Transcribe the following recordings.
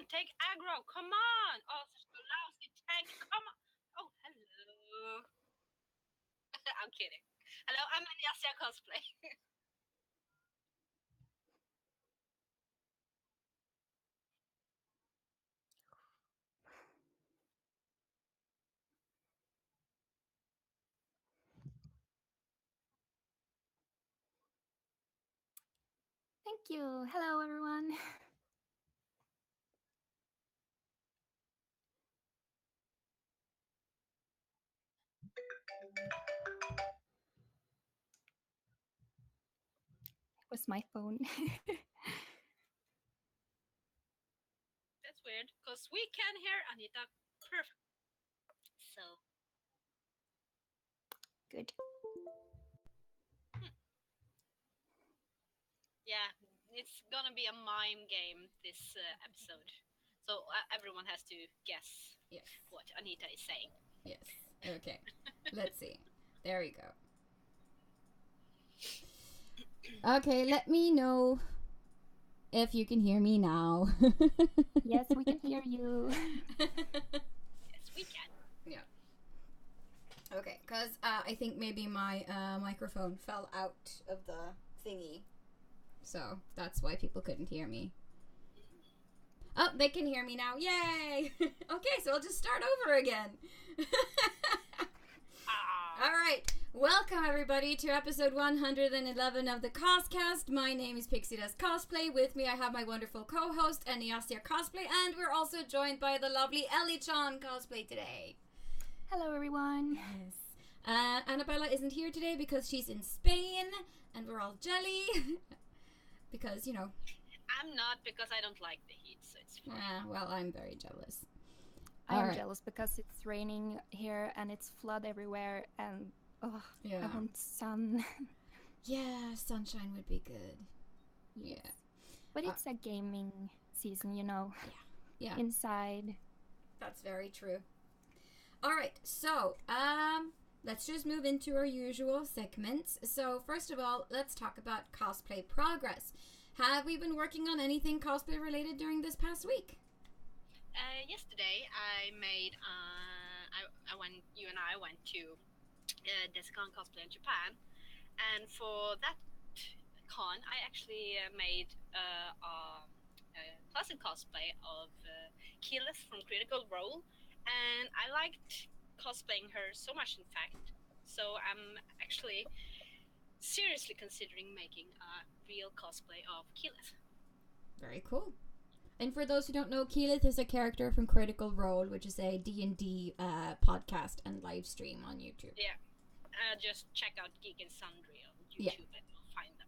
on, take aggro, come on! Oh, such a lousy tank, come on! Oh, hello. I'm kidding. Hello, I'm Yasia Cosplay. Thank you. Hello, everyone. It was my phone. That's weird, because we can hear Anita perfect. So, Good. yeah, it's gonna be a mime game this episode. So everyone has to guess Yes. what Anita is saying. Yes. Okay. Let's see. There we go. Okay, let me know if you can hear me now. Yes, we can hear you. Yes, we can. Yeah. Okay, because I think maybe my microphone fell out of the thingy. So that's why people couldn't hear me. Oh, they can hear me now. Yay! Okay, so I'll just start over again. All right. Welcome, everybody, to episode 111 of the CosCast. My name is Pixie Does Cosplay. With me, I have my wonderful co-host, Yasia Cosplay, and we're also joined by the lovely EllyChan Cosplay today. Hello, everyone. Yes. Annabella isn't here today because she's in Spain, and we're all jelly. Because, you know. I'm not, because I don't like the heat, so it's fine. Well, I'm very jealous. I'm jealous because it's raining here and it's flood everywhere, and I want sun. Yeah, sunshine would be good. Yes. Yeah. But it's a gaming season, you know. Yeah. Inside. That's very true. All right, so let's just move into our usual segments. So first of all, let's talk about cosplay progress. Have we been working on anything cosplay related during this past week? Yesterday, I made. You and I went to Desicon Cosplay in Japan, and for that con, I actually made a classic cosplay of Keyleth from Critical Role, and I liked cosplaying her so much, in fact. So I'm actually seriously considering making a real cosplay of Keyleth. Very cool. And for those who don't know, Keyleth is a character from Critical Role, which is a D&D podcast and live stream on YouTube. Yeah. Just check out Geek and Sundry on YouTube and you'll find them.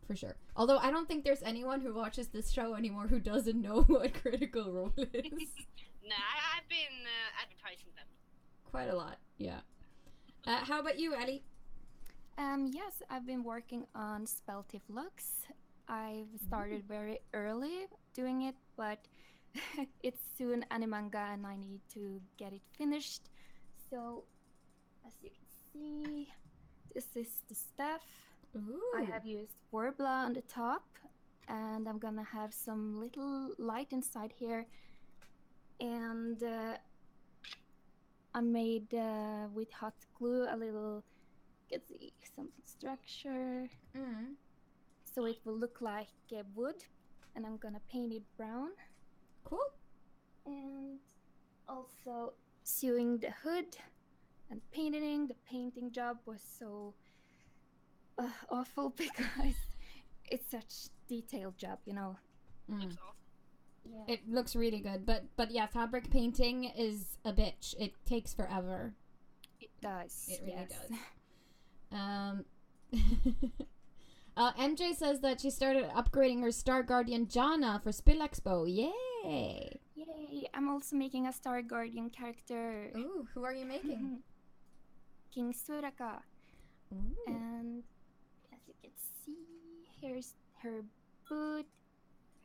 For sure. Although I don't think there's anyone who watches this show anymore who doesn't know what Critical Role is. Nah, I've been advertising them. Quite a lot, yeah. How about you, Ellie? Yes, I've been working on Spelltiff looks. I've started very early doing it, but it's soon animanga and I need to get it finished. So, as you can see, this is the stuff. Ooh. I have used Worbla on the top, and I'm gonna have some little light inside here. And I made with hot glue a little, you can see some structure. Mm-hmm. So it will look like wood, and I'm gonna paint it brown. Cool. And also sewing the hood and painting. The painting job was so awful because it's such detailed job, you know. Looks awesome. Yeah. It looks really good, but yeah, fabric painting is a bitch. It takes forever. It does. It really does. MJ says that she started upgrading her Star Guardian Jana for Spill Expo. Yay! Yay! I'm also making a Star Guardian character. Ooh, who are you making? King Suraka. Ooh. And as you can see, here's her boot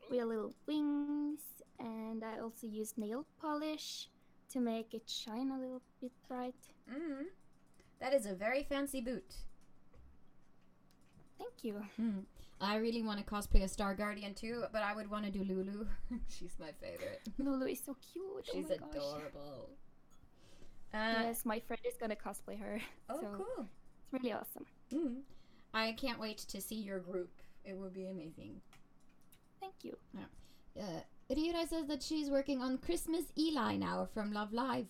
with little wings, and I also used nail polish to make it shine a little bit bright. That is a very fancy boot. Thank you. I really want to cosplay a Star Guardian too, but I would want to do Lulu. She's my favorite. Lulu is so cute. She's oh my gosh. adorable. Yes, my friend is gonna cosplay her. Oh, so cool. It's really awesome. I can't wait to see your group. It will be amazing. Thank you. Rira says that she's working on Christmas Eli now from Love Live.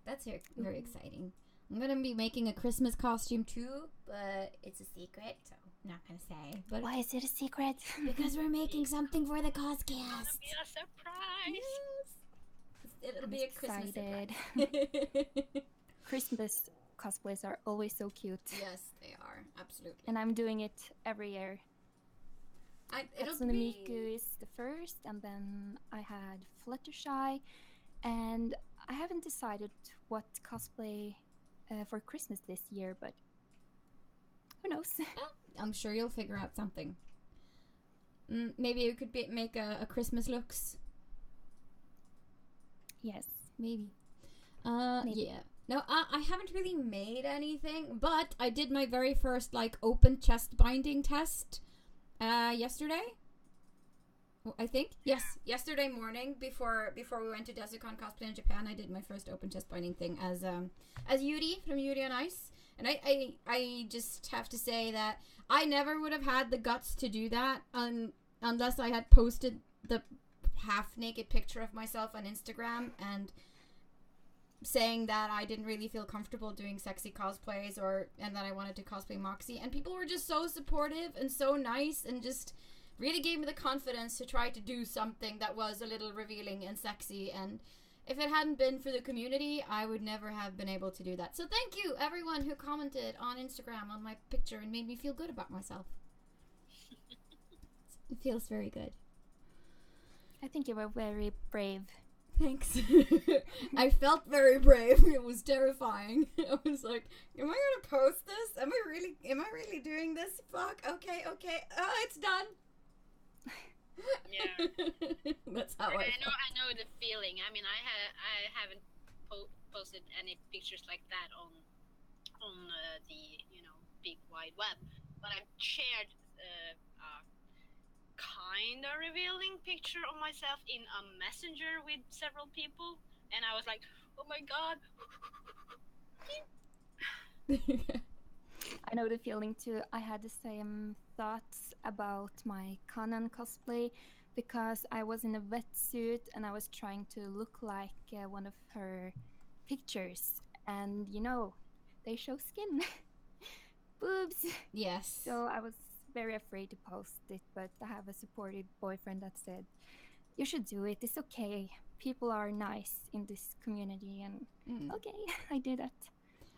That's very exciting. I'm gonna be making a Christmas costume too, but it's a secret, so I'm not gonna say. But why is it a secret? Because we're making something for the It's CosCast. gonna be a surprise. Yes. It'll I'm be a Christmas excited. surprise. Christmas cosplays are always so cute. Yes, they are. Absolutely. And I'm doing it every year. It'll Hatsune be... Miku is the first, and then I had Fluttershy, and I haven't decided what cosplay for Christmas this year, but who knows? I'm sure you'll figure out something. Maybe you could make a Christmas looks. Yes. Maybe. Maybe. Yeah. No, I haven't really made anything, but I did my very first open chest binding test yesterday. I think yesterday morning before we went to Desicon Cosplay in Japan. I did my first open chest binding thing as Yuri from Yuri on Ice, and I just have to say that I never would have had the guts to do that unless I had posted the half naked picture of myself on Instagram and saying that I didn't really feel comfortable doing sexy cosplays and that I wanted to cosplay Moxie, and people were just so supportive and so nice and just really gave me the confidence to try to do something that was a little revealing and sexy. And if it hadn't been for the community, I would never have been able to do that. So thank you everyone who commented on Instagram on my picture and made me feel good about myself. It feels very good. I think you were very brave. Thanks. I felt very brave. It was terrifying. I was like, am I gonna post this? Am I really doing this? Fuck. Okay. Oh, it's done. Yeah. That's how I know the feeling. I mean, I haven't posted any pictures like that on the big wide web, but I've shared a kind of revealing picture of myself in a messenger with several people, and I was like, oh my god. I know the feeling too. I had the same thoughts about my Kanan cosplay because I was in a wetsuit and I was trying to look like one of her pictures, and they show skin. Boobs. Yes. So I was very afraid to post it, but I have a supportive boyfriend that said, you should do it, it's okay. People are nice in this community, and okay, I did that.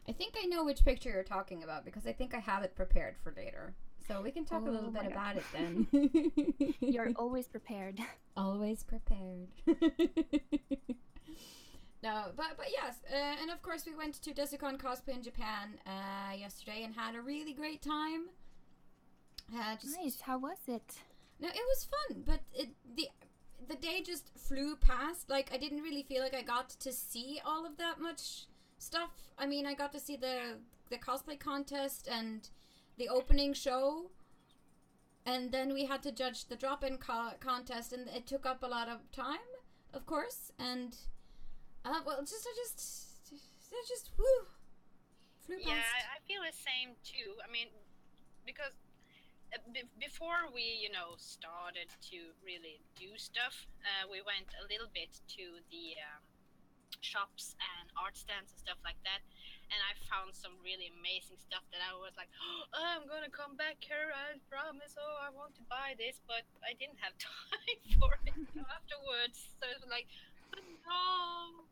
I think I know which picture you're talking about because I think I have it prepared for later. So we can talk a little bit about it then. You're always prepared. Always prepared. No, but yes, and of course we went to Desicon Cosplay in Japan yesterday and had a really great time. Nice. How was it? No, it was fun, but the day just flew past. I didn't really feel like I got to see all of that much stuff. I mean, I got to see the cosplay contest and the opening show, and then we had to judge the drop-in contest, and it took up a lot of time, of course. And just woo, flew past. Yeah, I feel the same too. I mean, because before we started to really do stuff, we went a little bit to the shops and art stands and stuff like that, and I found some really amazing stuff that I was like, oh, I'm gonna come back here, I promise. Oh, I want to buy this, but I didn't have time for it afterwards, so it was like, no.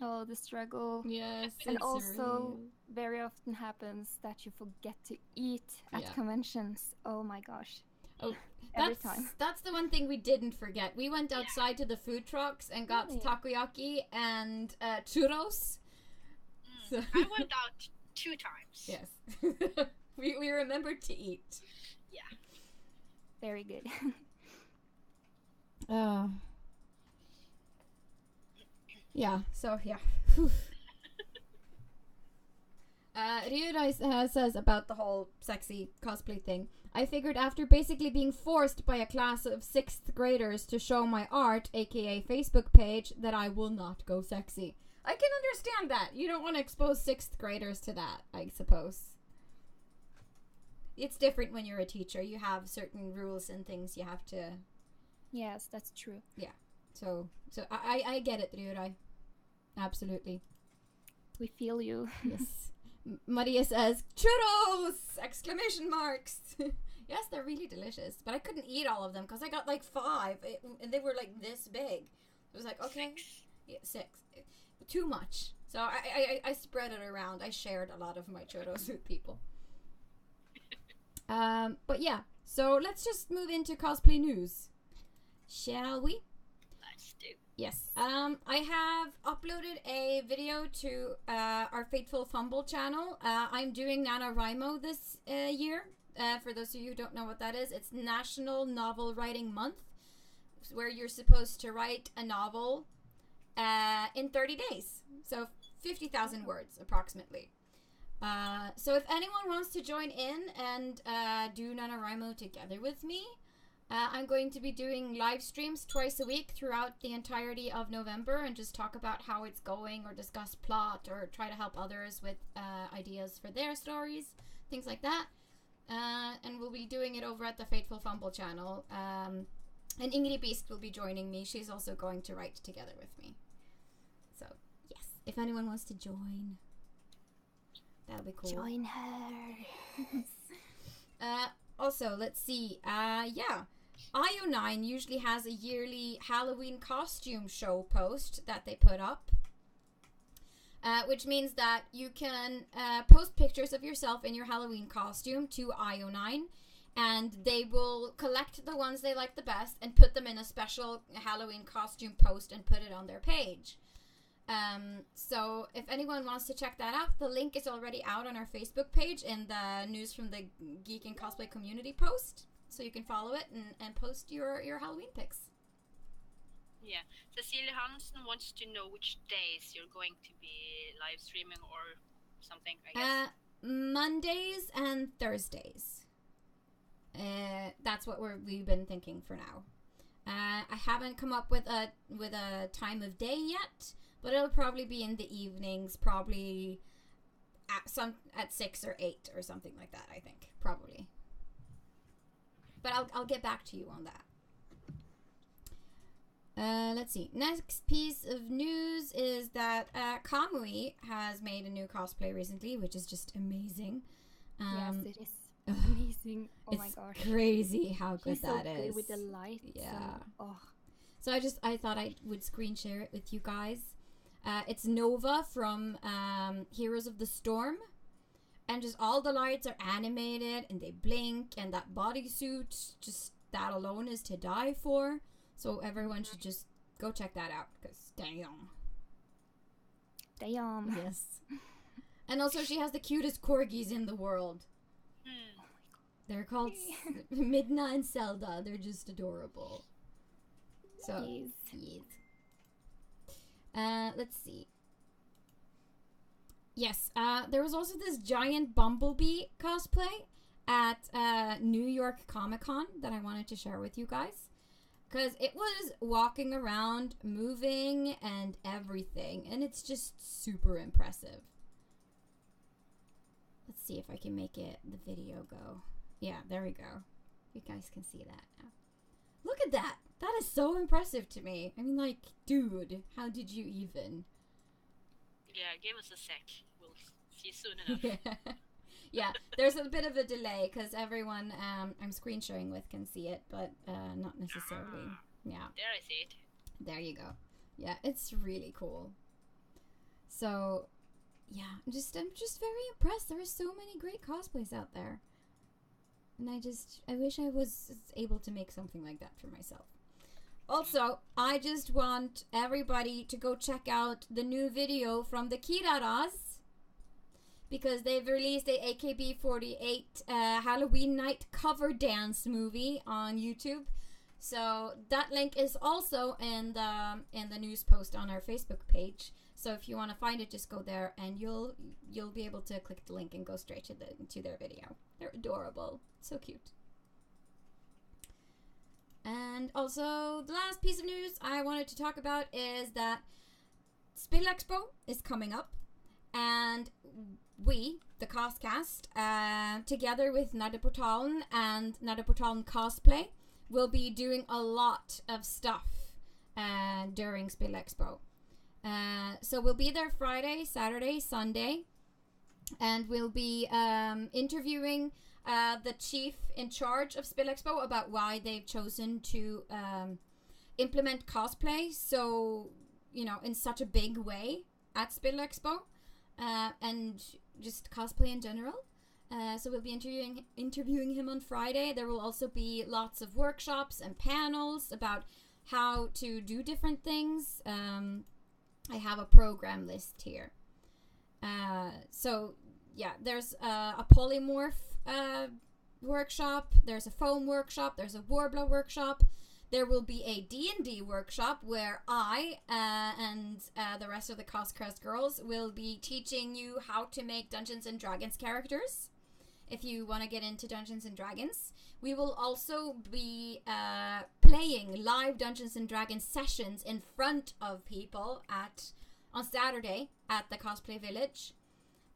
Oh, the struggle. Yes. And also very often happens that you forget to eat at conventions. Oh my gosh. Oh, every time. That's the one thing we didn't forget. We went outside to the food trucks and got takoyaki and churros. So I went out 2 times. Yes. we remembered to eat. Yeah. Very good. Yeah, so yeah. Ryudai says about the whole sexy cosplay thing. I figured after basically being forced by a class of 6th graders to show my art, aka Facebook page, that I will not go sexy. I can understand that. You don't want to expose 6th graders to that, I suppose. It's different when you're a teacher. You have certain rules and things you have to... Yes, that's true. Yeah. So I get it, Ryudai. Absolutely. We feel you. Yes. Maria says, churros! Exclamation marks! Yes, they're really delicious. But I couldn't eat all of them because I got like 5. And they were like this big. It was like, okay. 6. Yeah, 6. Too much. So I spread it around. I shared a lot of my churros with people. But yeah. So let's just move into cosplay news. Shall we? Let's do. Yes. I have uploaded a video to our Fateful Fumble channel. I'm doing NaNoWriMo this year. For those of you who don't know what that is, it's National Novel Writing Month, where you're supposed to write a novel in 30 days. So 50,000 words, approximately. So if anyone wants to join in and do NaNoWriMo together with me, I'm going to be doing live streams twice a week throughout the entirety of November and just talk about how it's going or discuss plot or try to help others with ideas for their stories, things like that. And we'll be doing it over at the Fateful Fumble channel. And Ingrid Beast will be joining me. She's also going to write together with me. So, yes, if anyone wants to join, that'll be cool. Join her. Also, let's see. IO9 usually has a yearly Halloween costume show post that they put up. Which means that you can post pictures of yourself in your Halloween costume to IO9, and they will collect the ones they like the best and put them in a special Halloween costume post and put it on their page. So if anyone wants to check that out, the link is already out on our Facebook page in the News from the Geek and Cosplay Community post, so you can follow it and post your Halloween pics. Yeah. Cecilia Hansen wants to know which days you're going to be live streaming or something, I guess. Mondays and Thursdays. That's what we've been thinking for now. I haven't come up with a time of day yet, but it'll probably be in the evenings, probably at 6 or 8 or something like that, I think. Probably. But I'll get back to you on that. Let's see. Next piece of news is that Kamui has made a new cosplay recently, which is just amazing. Yes, it is amazing. Oh my gosh. It's crazy how good He's that so is. good with the lights. Yeah. And, So I thought I would screen share it with you guys. It's Nova from Heroes of the Storm. And just all the lights are animated and they blink, and that bodysuit, just that alone is to die for. So everyone should just go check that out, because damn. Damn. Yes. And also she has the cutest corgis in the world. Hmm. They're called Midna and Zelda. They're just adorable. So, yes. Let's see. Yes, there was also this giant bumblebee cosplay at New York Comic Con that I wanted to share with you guys. Because it was walking around, moving, and everything. And it's just super impressive. Let's see if I can make the video go. Yeah, there we go. You guys can see that now. Look at that. That is so impressive to me. I mean, like, dude, how did you even? Yeah, give us a sec. We'll see soon enough. Yeah, there's a bit of a delay because everyone I'm screen sharing with can see it, but not necessarily. Yeah. There I see it. There you go. Yeah, it's really cool. So, yeah, I'm just very impressed. There are so many great cosplays out there. And I wish I was able to make something like that for myself. Also, I just want everybody to go check out the new video from the Kiraras, because they've released a AKB48 Halloween night cover dance movie on YouTube. So that link is also in the news post on our Facebook page. So if you want to find it, just go there, and you'll be able to click the link and go straight to their video. They're adorable, so cute. And also, the last piece of news I wanted to talk about is that Spill Expo is coming up, and we, the CosCast, together with Nerdeportalen and Nerdeportalen Cosplay, will be doing a lot of stuff during Spill Expo. So we'll be there Friday, Saturday, Sunday, and we'll be interviewing the chief in charge of Spill Expo about why they've chosen to implement cosplay so, in such a big way at Spill Expo, and just cosplay in general. So we'll be interviewing him on Friday. There will also be lots of workshops and panels about how to do different things. I have a program list here. So yeah, there's a polymorph workshop, there's a foam workshop, there's a warbler workshop. There will be a D&D workshop where I and the rest of the CosCast girls will be teaching you how to make Dungeons & Dragons characters, if you want to get into Dungeons & Dragons. We will also be playing live Dungeons & Dragons sessions in front of people on Saturday at the Cosplay Village.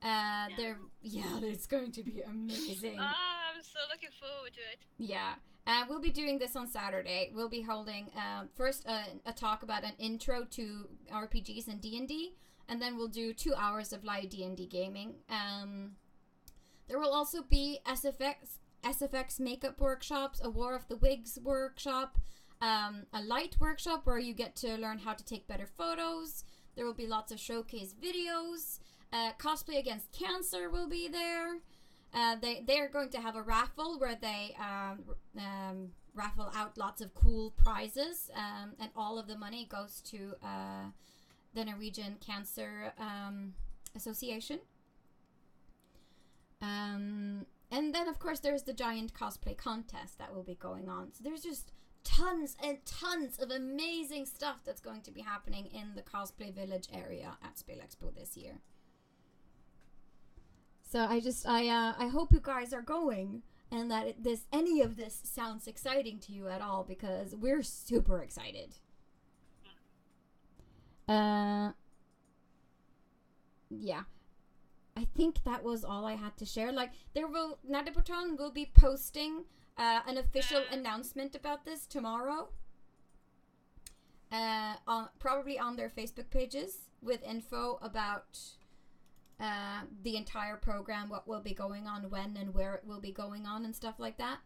It's going to be amazing. I'm so looking forward to it. Yeah. We'll be doing this on Saturday. We'll be holding first a talk about an intro to RPGs and D&D, and then we'll do 2 hours of live D&D gaming. There will also be SFX makeup workshops, a War of the Wigs workshop, a light workshop where you get to learn how to take better photos. There will be lots of showcase videos. Cosplay Against Cancer will be there. They're going to have a raffle where they raffle out lots of cool prizes, and all of the money goes to the Norwegian Cancer Association. And then, of course, there's the giant cosplay contest that will be going on. So there's just tons and tons of amazing stuff that's going to be happening in the Cosplay Village area at Spill Expo this year. So I hope you guys are going, and that any of this sounds exciting to you at all, because we're super excited. Yeah. I think that was all I had to share. Like, Nerdeportalen will be posting an official announcement about this tomorrow. Probably on their Facebook pages, with info about the entire program, what will be going on, when and where it will be going on, and stuff like that.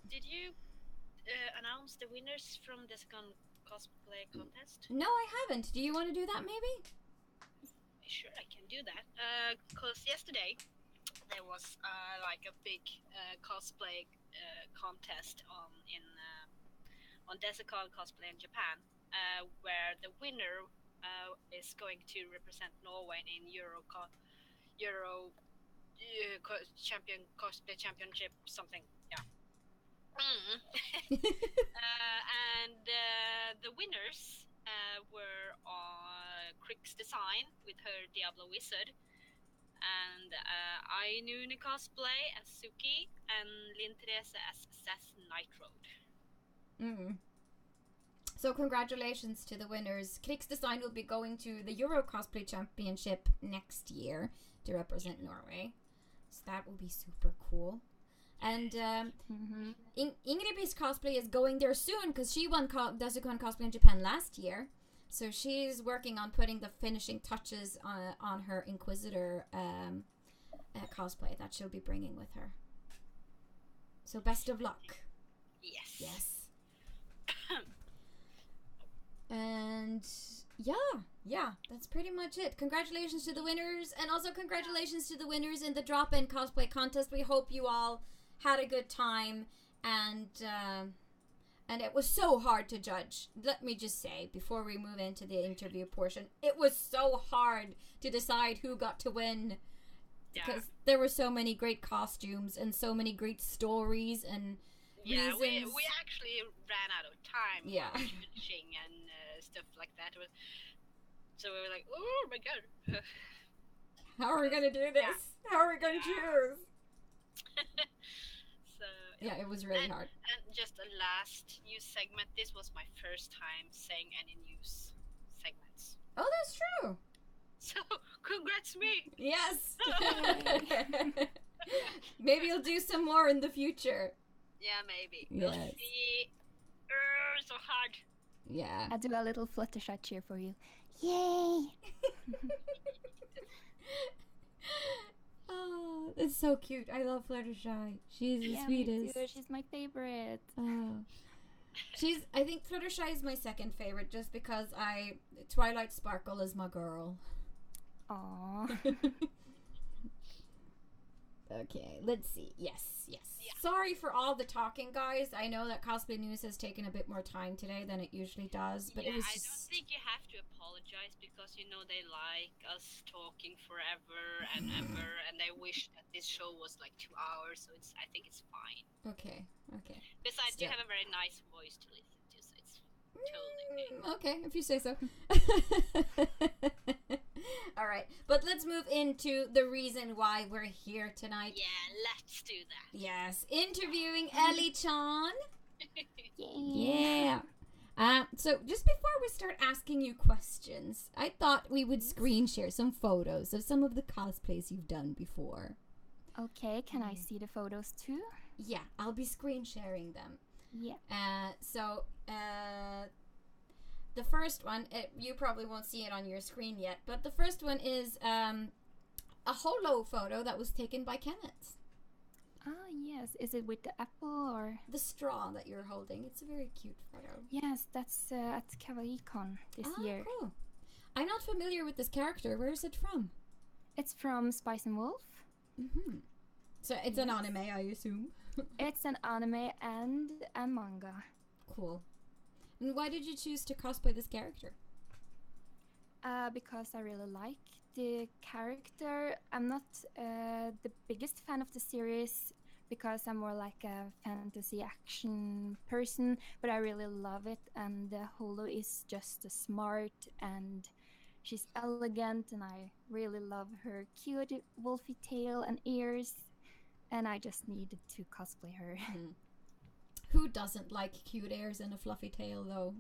Did you announce the winners from the second cosplay contest? No, I haven't. Do you want to do that, maybe? Sure, I can do that. Because yesterday there was like a big cosplay contest on Desicon Cosplay in Japan, where the winner is going to represent Norway in Cosplay Championship, something. Yeah. And the winners were Crix Design with her Diablo Wizard, and Ainuni Cosplay as Suki, and Lynn Therese as Seth Nightroad. So congratulations to the winners. Crix Design will be going to the Euro Cosplay Championship next year to represent Norway, so that will be super cool. And Ingrid's cosplay is going there soon, because she won Desicon Cosplay in Japan last year. So she's working on putting the finishing touches on her Inquisitor cosplay that she'll be bringing with her. So best of luck. Yes. And yeah, that's pretty much it. Congratulations to the winners, and also congratulations to the winners in the drop-in cosplay contest. We hope you all had a good time, and it was so hard to judge. Let me just say, before we move into the interview portion, it was so hard to decide who got to win because there were so many great costumes and so many great stories and reasons. We actually ran out of time for choosing and stuff like that. So we were like, oh my god. How are we going to do this? Yeah. How are we going to choose? So yeah, it was really hard. And just a last news segment. This was my first time saying any news segments. Oh, that's true. So, congrats me. Yes. Maybe you'll do some more in the future. Yeah, maybe. Yes. We'll see. So hard. Yeah. I'll do a little Fluttershy cheer for you. Yay! Oh, it's so cute. I love Fluttershy. She's the sweetest. Me too. She's my favorite. Oh. I think Fluttershy is my second favorite just because Twilight Sparkle is my girl. Aww. Okay, let's see. Yes. Yeah. Sorry for all the talking, guys. I know that Cosplay News has taken a bit more time today than it usually does, but it was just... I don't think you have to apologize because, they like us talking forever and ever, and they wish that this show was like 2 hours, so I think it's fine. Okay. Besides, you have a very nice voice to listen to, so it's totally okay, if you say so. All right, but let's move into the reason why we're here tonight. Yeah, let's do that. Yes, interviewing EllyChan. Yeah. So just before we start asking you questions, I thought we would screen share some photos of some of the cosplays you've done before. Okay, can I see the photos too? Yeah, I'll be screen sharing them. Yeah. The first one, you probably won't see it on your screen yet, but the first one is a holo photo that was taken by Kenneth. Ah, yes. Is it with the apple or? The straw that you're holding. It's a very cute photo. Yes, that's at CosCon this year. Cool. I'm not familiar with this character. Where is it from? It's from Spice and Wolf. Mm-hmm. So it's an anime, I assume. It's an anime and a manga. Cool. And why did you choose to cosplay this character? Because I really like the character. I'm not the biggest fan of the series because I'm more like a fantasy action person, but I really love it, and the holo is just smart and she's elegant, and I really love her cute wolfy tail and ears, and I just needed to cosplay her. Who doesn't like cute ears and a fluffy tail, though?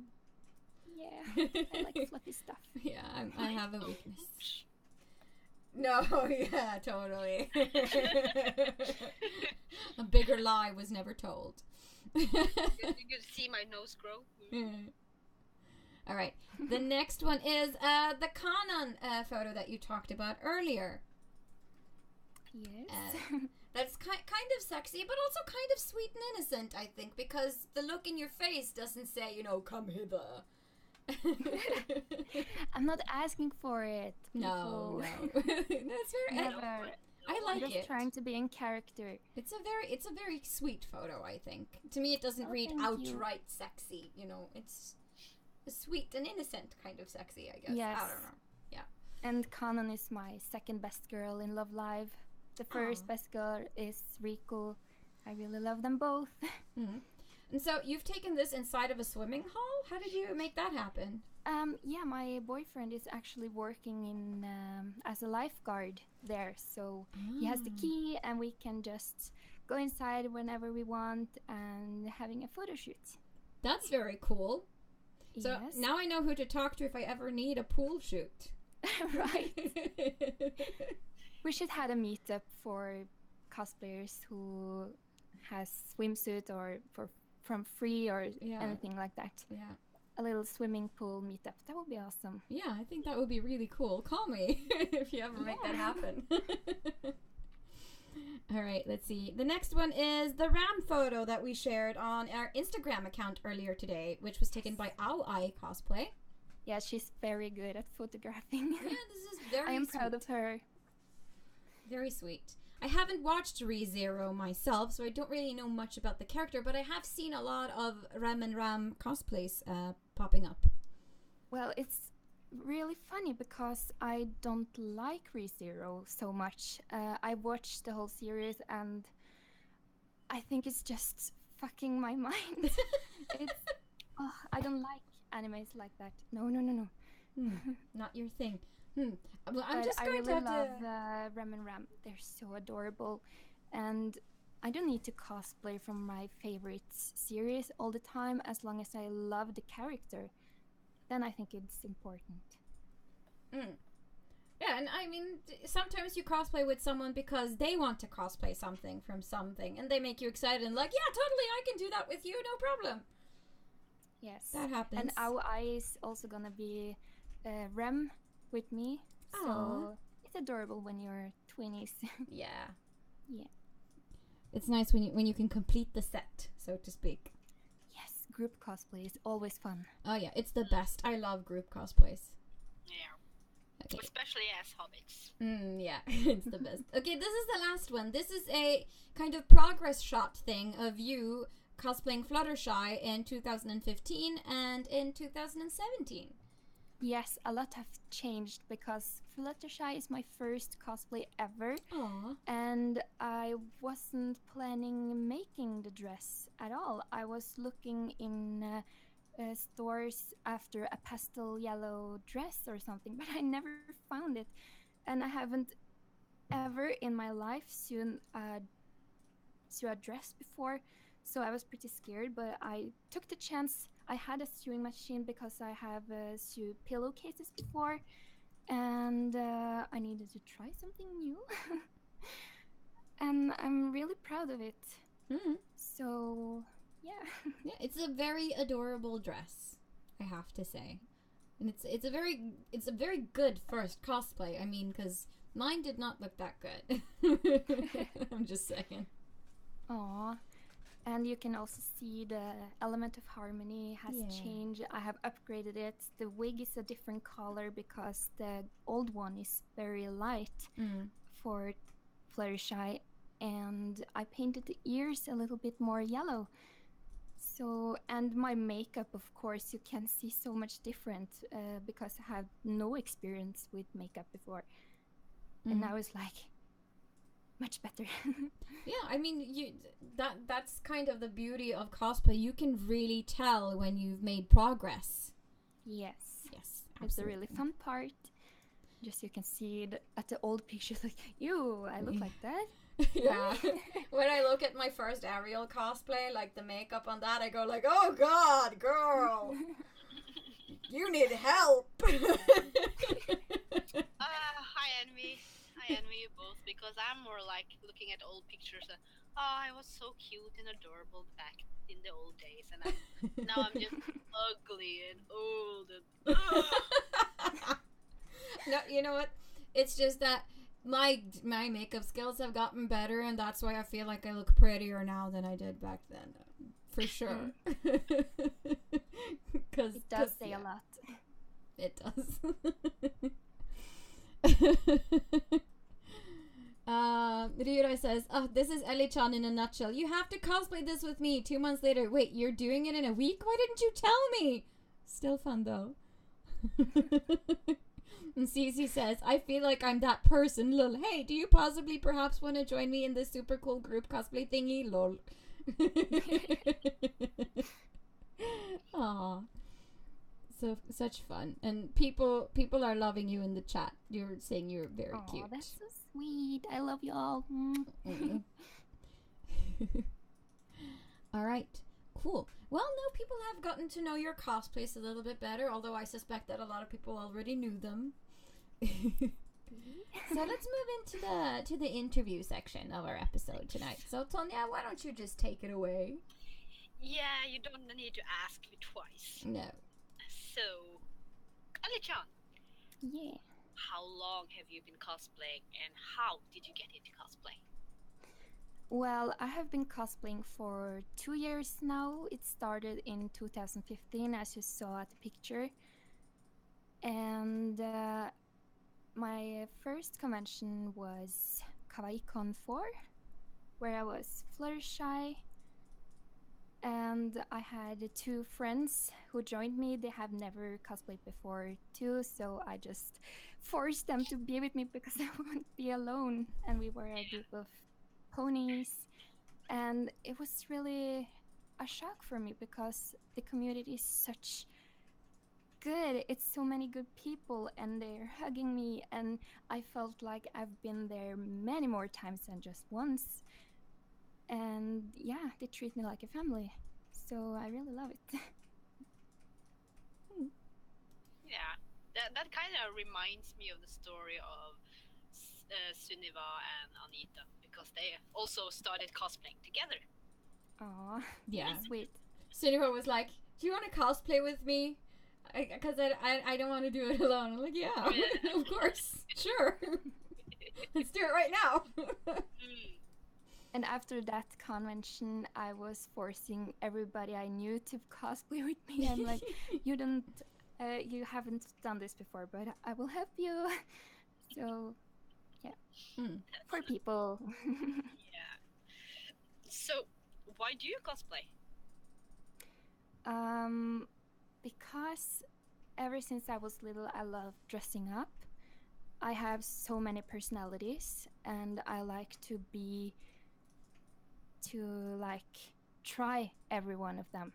Yeah, I like fluffy stuff. Yeah, I have a weakness. No, yeah, totally. A bigger lie was never told. You could see my nose grow. All right. The next one is the Kanon photo that you talked about earlier. Yes. That's kind of sexy, but also kind of sweet and innocent, I think, because the look in your face doesn't say, come hither. I'm not asking for it. No. That's very. Never. I like it. Just trying to be in character. It's a very sweet photo, I think. To me, it doesn't read outright sexy. It's a sweet and innocent kind of sexy, I guess. Yes. I don't know. Yeah. And Kanon is my second best girl in Love Live. The first best girl is Rico. I really love them both. Mm-hmm. And so you've taken this inside of a swimming hall? How did you make that happen? Yeah, my boyfriend is actually working in as a lifeguard there, so he has the key, and we can just go inside whenever we want and having a photo shoot. That's very cool. So yes. Now I know who to talk to if I ever need a pool shoot. Right. We should have a meetup for cosplayers who has swimsuit or from free or anything like that. Yeah. A little swimming pool meetup. That would be awesome. Yeah, I think that would be really cool. Call me if you ever make that happen. All right, let's see. The next one is the Ram photo that we shared on our Instagram account earlier today, which was taken by Ao Cosplay. Yeah, she's very good at photographing. Yeah, this is very I am sweet. proud of her. Very sweet. I haven't watched ReZero myself, so I don't really know much about the character, but I have seen a lot of Ram and Ram cosplays popping up. Well, it's really funny because I don't like ReZero so much. I watched the whole series and I think it's just fucking my mind. I don't like animes like that. No. Not your thing. Well, I really love Rem and Ram. They're so adorable, and I don't need to cosplay from my favorite series all the time as long as I love the character. Then I think it's important. Yeah, and I mean, sometimes you cosplay with someone because they want to cosplay something from something, and they make you excited and like, yeah, totally, I can do that with you, no problem. Yes. That happens. And our eye is also gonna be Rem with me. Aww. So it's adorable when you're twinnies. Yeah. Yeah. It's nice when you can complete the set, so to speak. Yes, group cosplay is always fun. Oh yeah, it's the best. I love group cosplays. Yeah. Okay. Especially as hobbits. Yeah, it's the best. Okay, this is the last one. This is a kind of progress shot thing of you cosplaying Fluttershy in 2015 and in 2017. Yes, a lot have changed because Fluttershy is my first cosplay ever. Aww. And I wasn't planning making the dress at all. I was looking in stores after a pastel yellow dress or something, but I never found it. And I haven't ever in my life sewn a dress before, so I was pretty scared, but I took the chance. I had a sewing machine because I have sewed pillowcases before, and I needed to try something new. And I'm really proud of it. So, yeah. Yeah, it's a very adorable dress, I have to say. And it's a very good first cosplay. I mean, because mine did not look that good. I'm just saying. Aww. And you can also see the element of harmony has changed. I have upgraded it. The wig is a different color because the old one is very light for Fluttershy. And I painted the ears a little bit more yellow. So, and my makeup, of course, you can see so much different because I have no experience with makeup before. And now it's like much better. Yeah, I mean, that's kind of the beauty of cosplay. You can really tell when you've made progress. Yes, absolutely. It's a really fun part. Just you can see it at the old pictures, like, ew, I look like that. Yeah. When I look at my first Ariel cosplay, like the makeup on that, I go like, oh God, girl, you need help. I envy you both because I'm more like looking at old pictures and I was so cute and adorable back in the old days, and now I'm just ugly and old and No, you know what? It's just that my makeup skills have gotten better, and that's why I feel like I look prettier now than I did back then, for sure. Because it does say a lot. It does. Ryura says, "Oh, this is EllyChan in a nutshell. You have to cosplay this with me 2 months later. Wait, you're doing it in a week? Why didn't you tell me?" Still fun though. And Cece says, "I feel like I'm that person, lol. Hey, do you possibly perhaps want to join me in this super cool group cosplay thingy, lol." Aww. So such fun, and people are loving you in the chat. You're saying you're very cute. That's so sweet. I love you all. All right, cool. Well, now people have gotten to know your cosplays a little bit better, although I suspect that a lot of people already knew them. So let's move into the interview section of our episode tonight. So Tonya, why don't you just take it away? Yeah, you don't need to ask me twice. No. So, EllyChan. Yeah. How long have you been cosplaying, and how did you get into cosplay? Well, I have been cosplaying for 2 years now. It started in 2015, as you saw at the picture. And my first convention was KawaiiCon 4, where I was Fluttershy. And I had 2 friends who joined me. They have never cosplayed before too, so I just forced them to be with me because I wouldn't be alone. And we were a group of ponies, and it was really a shock for me because the community is such good. It's so many good people, and they're hugging me, and I felt like I've been there many more times than just once. And yeah, they treat me like a family, so I really love it. Yeah, that kind of reminds me of the story of Sunniva and Anita, because they also started cosplaying together. Aw, Yeah. sweet. Sunniva was like, "Do you want to cosplay with me? Because I don't want to do it alone." I'm like, "Yeah, of course, sure. Let's do it right now." Mm. And after that convention, I was forcing everybody I knew to cosplay with me. I'm like, you haven't done this before, but I will help you. So, yeah, for people. Yeah. So, why do you cosplay? Because ever since I was little, I love dressing up. I have so many personalities, and I like to try every one of them.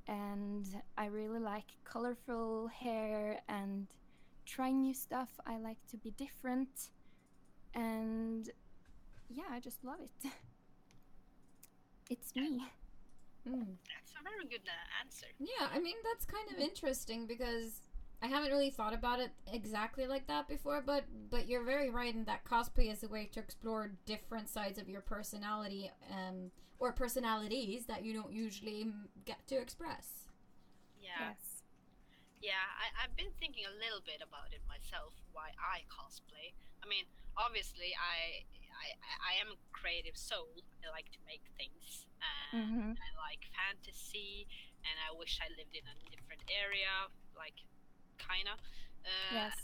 And I really like colorful hair and trying new stuff. I like to be different, and yeah, I just love it. It's me. That's a very good answer. Yeah, I mean, that's kind of interesting because I haven't really thought about it exactly like that before, but you're very right in that cosplay is a way to explore different sides of your personality, or personalities that you don't usually get to express. Yeah. Yes. Yeah, I've been thinking a little bit about it myself, why I cosplay. I mean, obviously, I am a creative soul. I like to make things, and I like fantasy, and I wish I lived in a different area, like, kinda. Yes.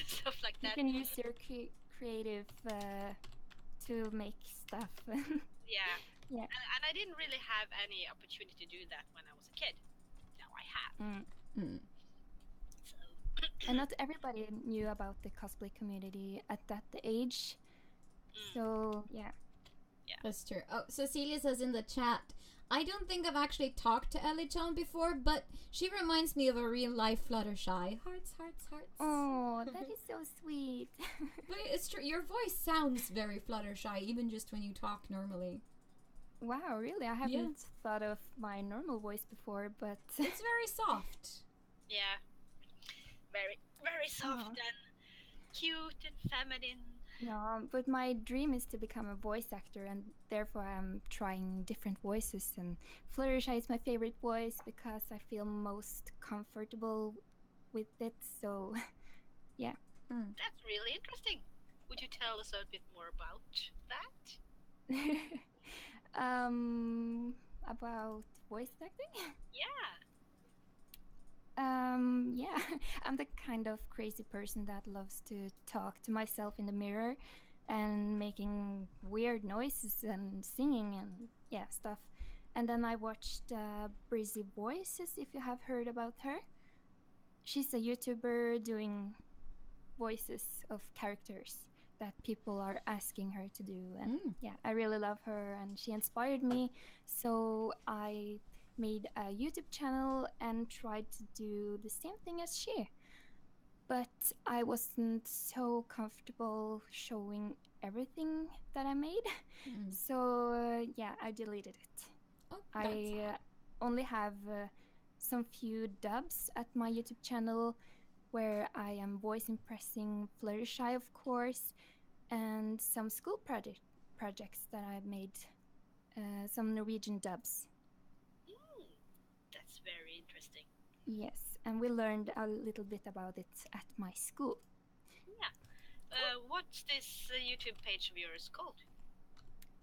Stuff like You that. can use your creative to make stuff. Yeah. Yeah. And I didn't really have any opportunity to do that when I was a kid. Now I have. So. And not everybody knew about the cosplay community at that age. So, yeah. That's true. Oh, Cecilia says in the chat, I don't think I've actually talked to EllyChan before, but she reminds me of a real life Fluttershy. Hearts, hearts, hearts. Oh, that is so sweet. But it's true. Your voice sounds very Fluttershy, even just when you talk normally. Wow, really? I haven't thought of my normal voice before, but it's very soft. Yeah. Very, very soft and cute and feminine. No, but my dream is to become a voice actor, and therefore I'm trying different voices. And Fluttershy is my favorite voice because I feel most comfortable with it. So, yeah. That's really interesting. Would you tell us a bit more about that? About voice acting? Yeah. Yeah, I'm the kind of crazy person that loves to talk to myself in the mirror and making weird noises and singing and stuff. And then I watched Breezy Voices, if you have heard about her. She's a YouTuber doing voices of characters that people are asking her to do. And yeah, I really love her, and she inspired me. So I made a YouTube channel and tried to do the same thing as she. But I wasn't so comfortable showing everything that I made. So yeah, I deleted it. I only have some few dubs at my YouTube channel where I am voice impressing Fluttershy, of course, and some school projects that I've made, some Norwegian dubs. That's very interesting. Yes, and we learned a little bit about it at my school. Yeah. What's this YouTube page of yours called?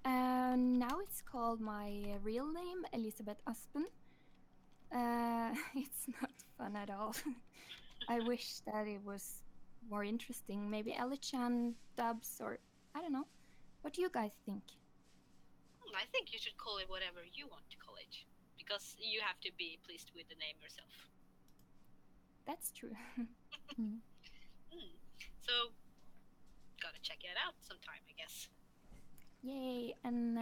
Now it's called my real name, Elisabeth Aspen. It's not fun at all. I wish that it was more interesting. Maybe EllyChan dubs, or I don't know. What do you guys think? I think you should call it whatever you want to call it, because you have to be pleased with the name yourself. That's true. So, gotta check it out sometime, I guess. Yay! And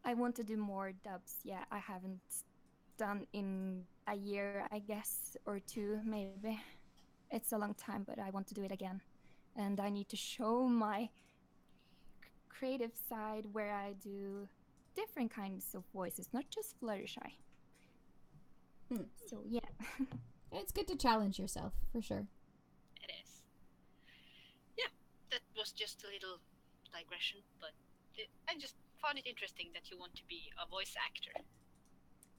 I want to do more dubs. Yeah, I haven't done in a year, I guess, or two maybe. It's a long time, but I want to do it again. And I need to show my creative side where I do different kinds of voices, not just Fluttershy. So yeah. It's good to challenge yourself, for sure. It is. Yeah, that was just a little digression, but I just found it interesting that you want to be a voice actor.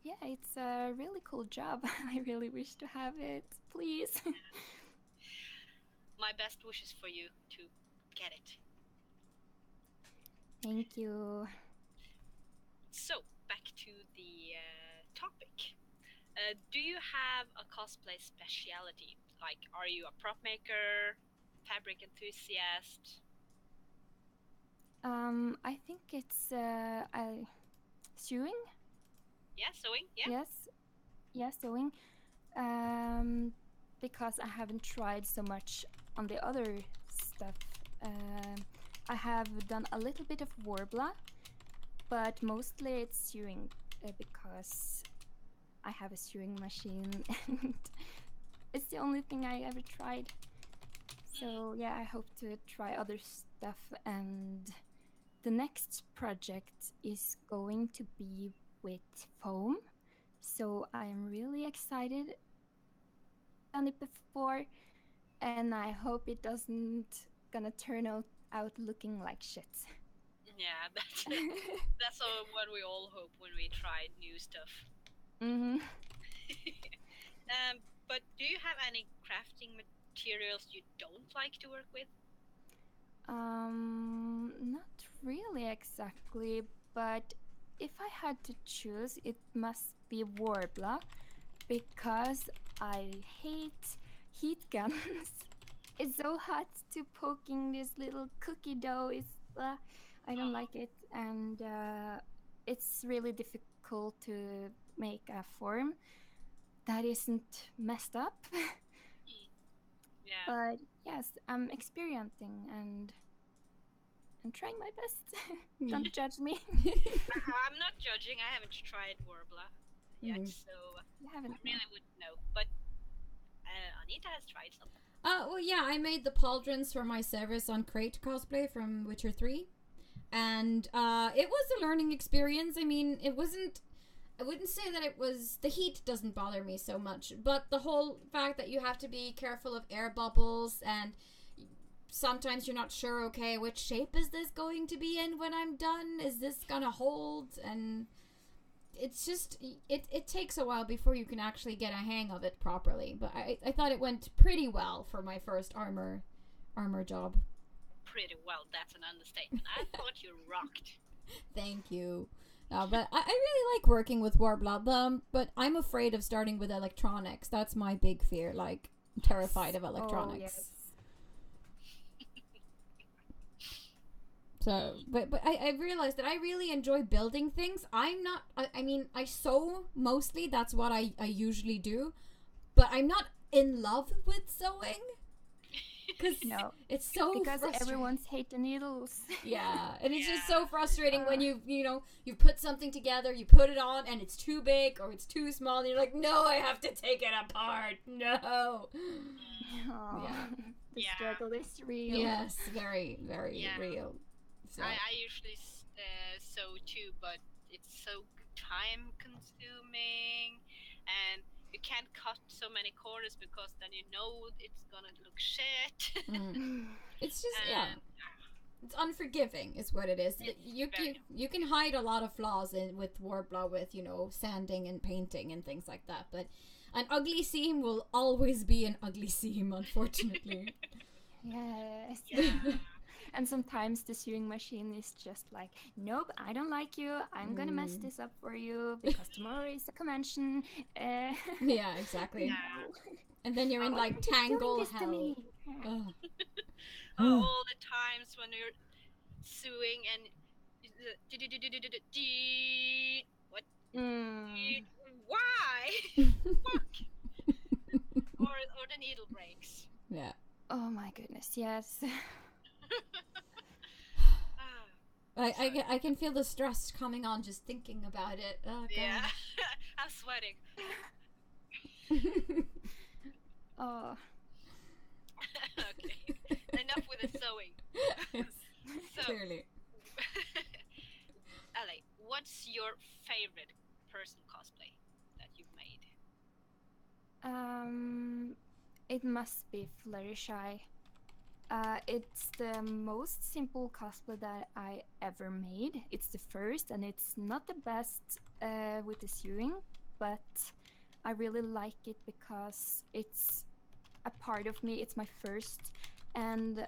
Yeah, it's a really cool job. I really wish to have it. Please. My best wishes for you to get it. Thank you. So, back to the topic. Do you have a cosplay speciality? Like, are you a prop maker, fabric enthusiast? I think it's sewing. Yeah, sewing. Yeah. Yes. Yeah, sewing. Because I haven't tried so much on the other stuff. I have done a little bit of Warbler, but mostly it's sewing because I have a sewing machine and it's the only thing I ever tried. So yeah, I hope to try other stuff, and the next project is going to be with foam. So I'm really excited. Done it before, and I hope it doesn't gonna turn out looking like shit. Yeah, that's what we all hope when we try new stuff. But do you have any crafting materials you don't like to work with? Not really exactly, but if I had to choose, it must be Warbler because I hate heat guns. It's so hot to poking this little cookie dough. I don't like it, and it's really difficult to make a form that isn't messed up. Yeah. But yes, I'm experimenting and trying my best. Don't judge me. I'm not judging. I haven't tried Warbler yet, so You haven't. I really wouldn't know. But Anita has tried some. Well, yeah, I made the pauldrons for my service on Crate Cosplay from Witcher 3. And it was a learning experience. I mean, it wasn't... I wouldn't say that it was... The heat doesn't bother me so much. But the whole fact that you have to be careful of air bubbles, and sometimes you're not sure, okay, which shape is this going to be in when I'm done? Is this gonna hold? And it's just... It takes a while before you can actually get a hang of it properly. But I thought it went pretty well for my first armor job. Pretty well, that's an understatement. I thought you rocked. Thank you. No, but I really like working with Warbler, but I'm afraid of starting with electronics. That's my big fear. Like, I'm terrified of electronics. Oh, yes. So, but I realized that I really enjoy building things. I'm not, I mean, I sew mostly. That's what I usually do. But I'm not in love with sewing. Because it's so because frustrating. Everyone's hate the needles. Yeah, and it's just so frustrating when you put something together, you put it on, and it's too big or it's too small, and you're like, no, I have to take it apart. No. Yeah. The struggle is real. Yes, very, very real. So. I usually sew too, but it's so time consuming, and you can't cut so many corners because then you know it's gonna look shit. It's just it's unforgiving is what it is. You can hide a lot of flaws with Warbler with sanding and painting and things like that, but an ugly seam will always be an ugly seam, unfortunately. Yes. Yeah. And sometimes the sewing machine is just like, nope, I don't like you. I'm gonna mess this up for you because tomorrow is a convention. Yeah, exactly. Yeah. And then you're in like tangle hell. All the times when you're sewing and What? Mm. Why? or the needle breaks. Yeah. Oh my goodness, yes. I can feel the stress coming on just thinking about it. Oh, God. Yeah, I'm sweating. Oh. Okay, enough with the sewing. So, Clearly. Ellie, what's your favorite person cosplay that you've made? It must be Fluttershy. It's the most simple cosplay that I ever made. It's the first, and it's not the best with the sewing, but I really like it because it's a part of me. It's my first, and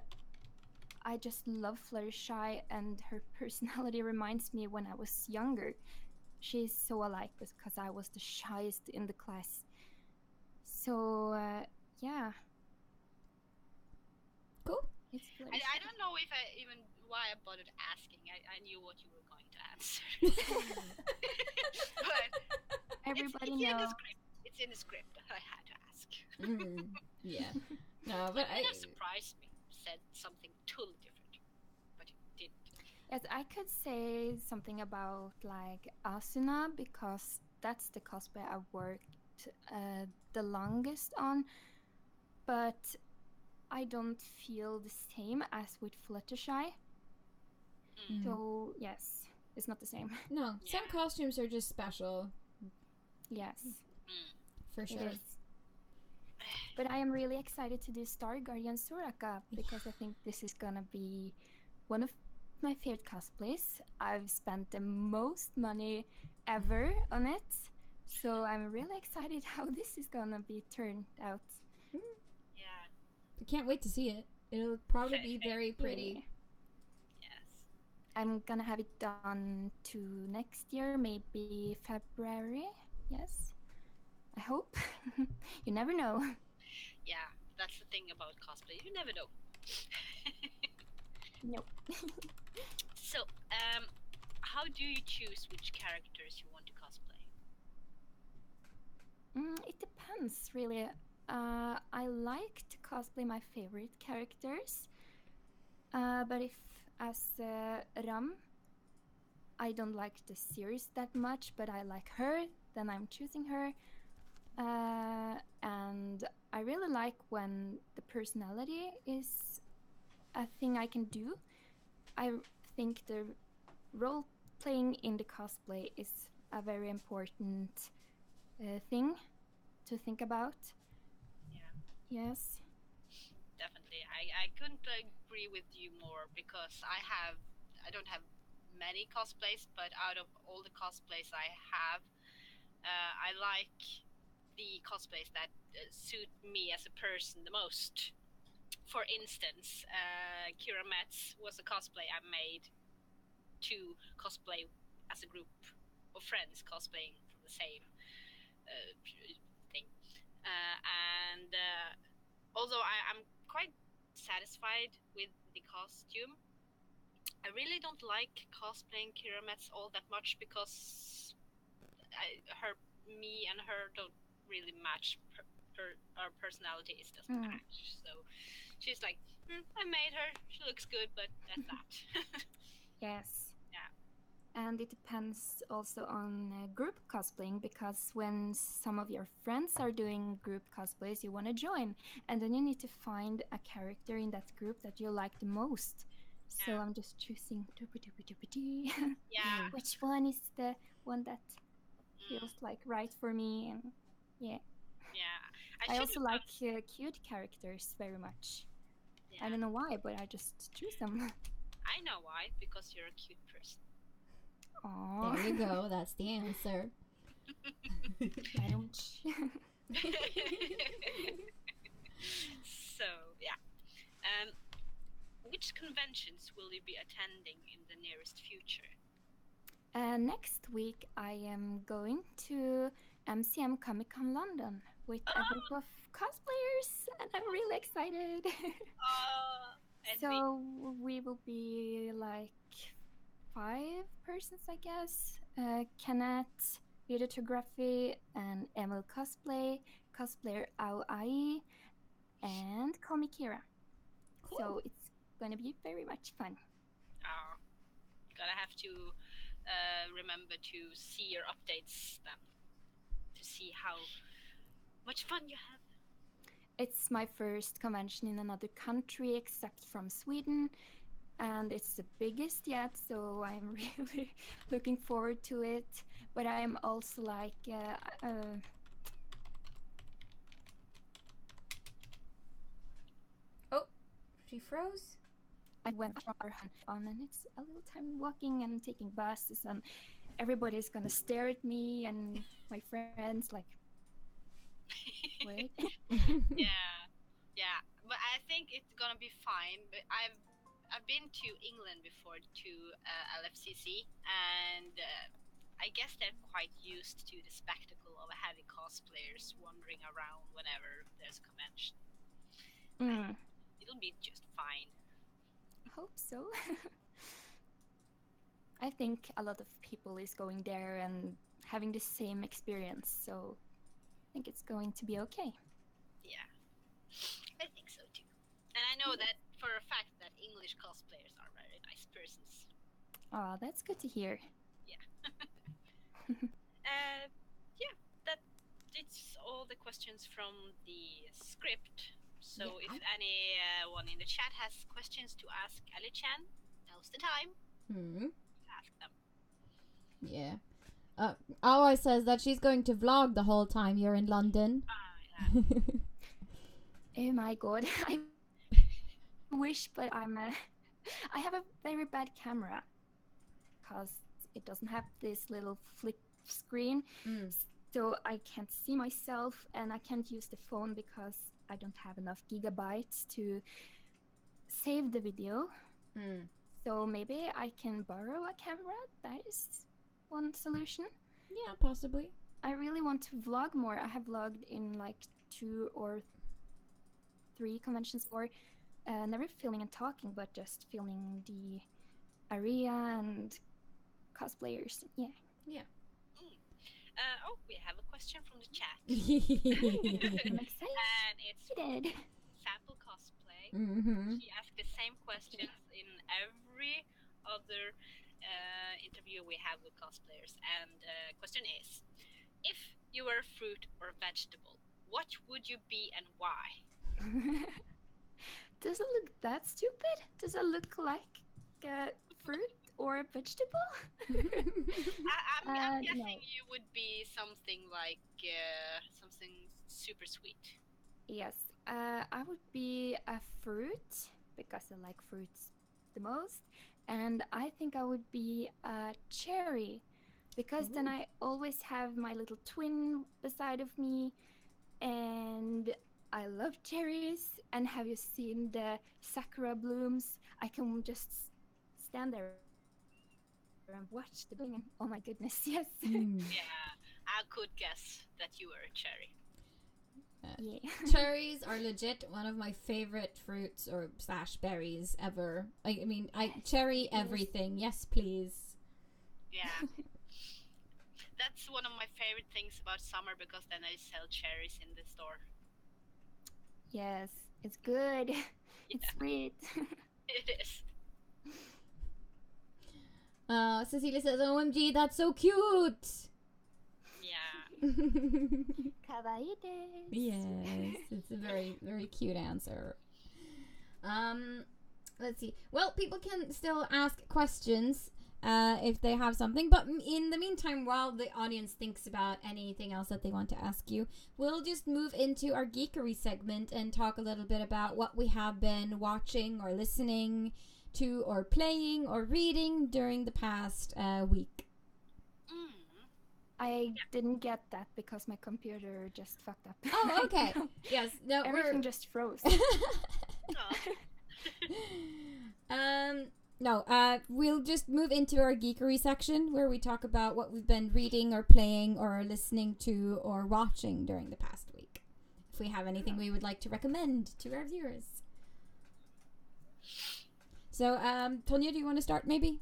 I just love Fluttershy, and her personality reminds me when I was younger. She's so alike because I was the shyest in the class. So yeah, Cool. it's I Fluttershy. don't know if I even why I bothered asking. I knew what you were going to answer. But Everybody it's in the knows. script. It's in the script. I had to ask. Yeah. No, but It kind of surprised me. Said something totally different, but it didn't. Yes, I could say something about like Asuna because that's the cosplay I worked the longest on, but I don't feel the same as with Fluttershy. So yes, it's not the same. No, some Yeah. costumes are just special, Yes, for it sure. is. But I am really excited to do Star Guardian Soraka because I think this is gonna be one of my favorite cosplays. I've spent the most money ever on it, so I'm really excited how this is gonna be turned out. Yeah. I can't wait to see it. It'll probably be very pretty. Yeah. Yes. I'm gonna have it done to next year, maybe February. Yes, I hope. You never know. Yeah. That's the thing about cosplay. You never know. Nope. So, how do you choose which characters you want to cosplay? It depends, really. I like to cosplay my favorite characters, but if as Ram, I don't like the series that much, but I like her, then I'm choosing her. And I really like when the personality is a thing I can do. I think the role playing in the cosplay is a very important thing to think about. Yeah. Yes. Definitely. I couldn't agree with you more because I don't have many cosplays, but out of all the cosplays I have, I like the cosplays that suit me as a person the most. For instance, Kira Metz was a cosplay I made to cosplay as a group of friends cosplaying from the same thing. And although I'm quite satisfied with the costume, I really don't like cosplaying Kira Metz all that much because me and her don't really match. Our personalities doesn't match. So she's like, I made her. She looks good, but that's that. Yes. Yeah. And it depends also on group cosplaying because when some of your friends are doing group cosplays, you want to join, and then you need to find a character in that group that you like the most. So Yeah. I'm just choosing Yeah. which one is the one that feels like right for me, and yeah. Yeah. I also should've like done- cute characters very much. Yeah. I don't know why, but I just choose them. I know why, because you're a cute person. Aww. There you go. That's the answer. I don't. So yeah. Which conventions will you be attending in the nearest future? Next week, I am going to MCM Comic Con London with a group of cosplayers, and I'm really excited. And So we will be like 5 persons, I guess. Kenneth, videography, and Emil cosplay, cosplayer EllyChan, and call me Kira. Cool. So it's gonna be very much fun. Oh, gotta have to remember to see your updates then, to see how much fun you have. It's my first convention in another country except from Sweden, and it's the biggest yet, so I'm really looking forward to it. But I'm also like, Oh, she froze. I went for fun, and it's a little time walking and taking buses, and everybody's gonna stare at me, and my friends like, wait. Yeah, but I think it's gonna be fine. But I've been to England before to LFCC, and I guess they're quite used to the spectacle of having cosplayers wandering around whenever there's a convention. It'll be just fine. Hope so. I think a lot of people is going there and having the same experience, so I think it's going to be okay. Yeah, I think so too. And I know that for a fact that English cosplayers are very nice persons. Oh, that's good to hear. Yeah. Yeah, it's all the questions from the script. So if anyone in the chat has questions to ask EllyChan, now's the time to ask them. Yeah. Awa says that she's going to vlog the whole time you're in London. Yeah. Oh my god, I wish, but I have a very bad camera because it doesn't have this little flip screen, so I can't see myself, and I can't use the phone because I don't have enough gigabytes to save the video. So maybe I can borrow a camera. That is one solution. Yeah, possibly. I really want to vlog more. I have vlogged in like 2 or 3 conventions before, never filming and talking, but just filming the area and cosplayers. Yeah. Oh, we have a question from the chat. I'm excited. And it's Sample Cosplay. She asked the same questions in every other interview we have with cosplayers. And the question is, if you were a fruit or a vegetable, what would you be and why? Does it look that stupid? Does it look like a fruit or a vegetable? I'm guessing no. you would be something like something super sweet. Yes, I would be a fruit because I like fruits the most, and I think I would be a cherry because then I always have my little twin beside of me, and I love cherries. And have you seen the sakura blooms? I can just stand there and watch the blooming. Oh my goodness, yes. Yeah, I could guess that you were a cherry. Yeah. Cherries are legit one of my favorite fruits or / berries ever. I mean, cherry everything. Yes, please. Yeah. That's one of my favorite things about summer because then they sell cherries in the store. Yes, it's good. Yeah. It's sweet. It is. Cecilia says, OMG, that's so cute! Yeah. Kawaii desu. Yes, it's a very, very cute answer. Let's see. Well, people can still ask questions if they have something, but in the meantime, while the audience thinks about anything else that they want to ask you, we'll just move into our geekery segment and talk a little bit about what we have been watching or listening to or playing or reading during the past week. I didn't get that because my computer just fucked up. Oh, okay. Yes. No, everything just froze. We'll just move into our geekery section where we talk about what we've been reading or playing or listening to or watching during the past week. If we have anything we would like to recommend to our viewers. So, Tonya, do you want to start maybe?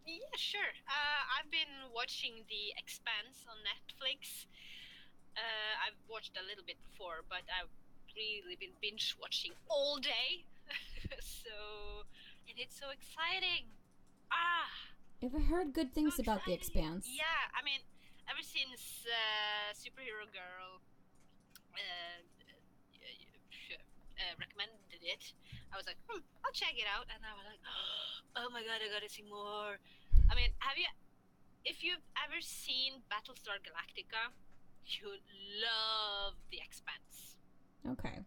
Yeah, sure. I've been watching The Expanse on Netflix. I've watched a little bit before, but I've really been binge watching all day. So, and it's so exciting. Ah, I've heard good so things about The exciting. Expanse. Yeah, I mean, ever since Superhero Girl recommended it, I was like, I'll check it out, and I was like, oh my god, I gotta see more. I mean, if you've ever seen Battlestar Galactica, you love The Expanse. Okay.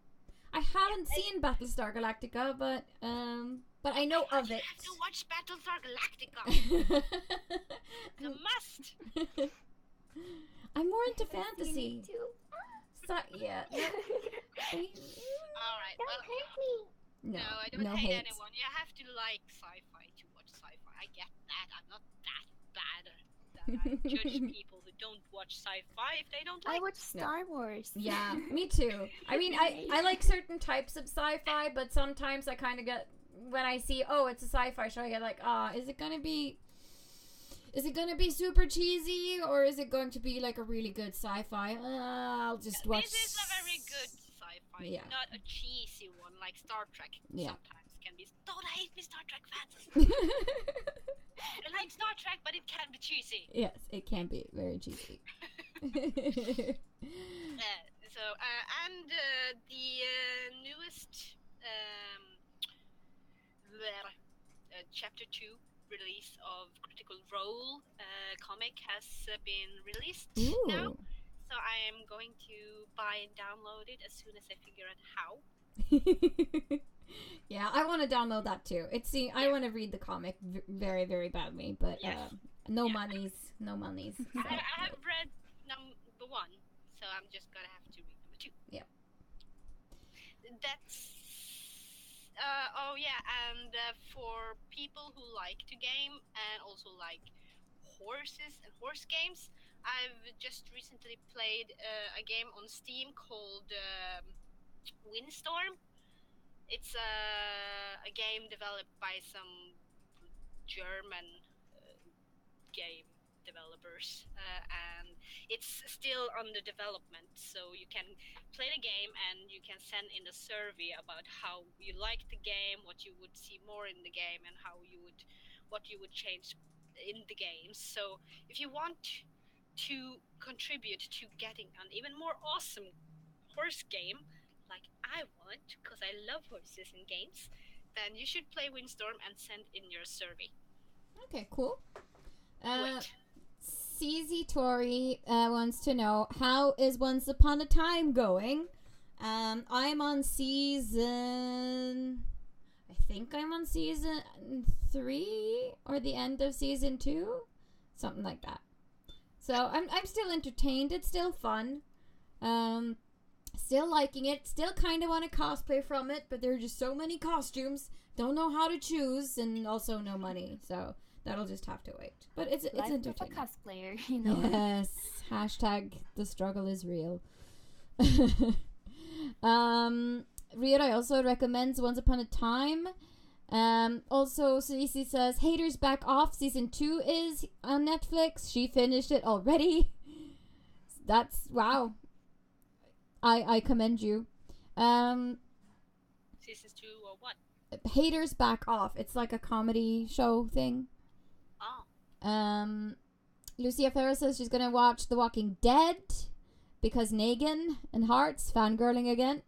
I haven't seen Battlestar Galactica, but I know of it. You have to watch Battlestar Galactica. It's a must. I'm more into fantasy. Yeah. All right. Well, no, I don't hate anyone. You have to like sci-fi to watch sci-fi. I get that. I'm not that bad that I judge people who don't watch sci-fi if they don't like. I watch Star Wars. Yeah, me too. I mean, I like certain types of sci-fi, but sometimes I kind of get, when I see, oh, it's a sci-fi show, I get like, is it gonna be super cheesy, or is it going to be like a really good sci-fi? I'll just watch. This is a very good sci-fi, not a cheesy one like Star Trek. Sometimes can be. Don't hate me, Star Trek fans. I like Star Trek, but it can be cheesy. Yes, it can be very cheesy. The newest chapter 2 release of Critical Role comic has been released now, so I am going to buy and download it as soon as I figure out how. Yeah, I want to download that too. I want to read the comic very, very badly, but no monies. So. I have read number 1, so I'm just gonna have to read number 2. Yeah. That's and for people who like to game and also like horses and horse games, I've just recently played a game on Steam called Windstorm. It's a game developed by some German game developers, and it's still under development, so you can play the game and you can send in a survey about how you like the game, what you would see more in the game, and what you would change in the game. So if you want to contribute to getting an even more awesome horse game like I want, because I love horses in games, then you should play Windstorm and send in your survey. Okay, cool. CZ Tori wants to know, how is Once Upon a Time going? I'm on season... I think I'm on season 3 or the end of season 2. Something like that. So I'm still entertained. It's still fun. Still liking it. Still kind of want to cosplay from it, but there are just so many costumes. Don't know how to choose, and also no money. So... that'll just have to wait. But it's entertaining. Life of a cosplayer, you know. Yes. Hashtag the struggle is real. Rita also recommends Once Upon a Time. Also, Cece says, Haters Back Off Season 2 is on Netflix. She finished it already. That's, wow. I commend you. Season 2 or what? Haters Back Off. It's like a comedy show thing. Oh. Lucia Ferrer says she's gonna watch The Walking Dead because Negan and Hearts fangirling again.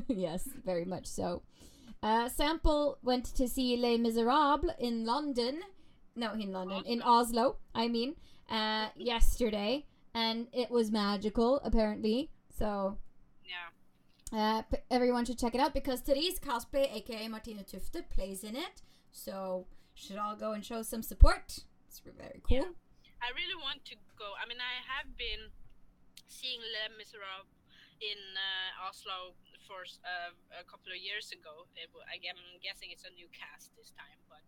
Yes, very much so. Sample went to see Les Miserables in London. No, in London. In Oslo, I mean. Yesterday. And it was magical, apparently. So... yeah. Everyone should check it out because Therese Cosplay, aka Martine Tufte, plays in it. So, should all go and show some support. It's very cool. Yeah. I really want to go. I mean, I have been seeing Les Miserables in Oslo for a couple of years ago. I'm guessing it's a new cast this time, but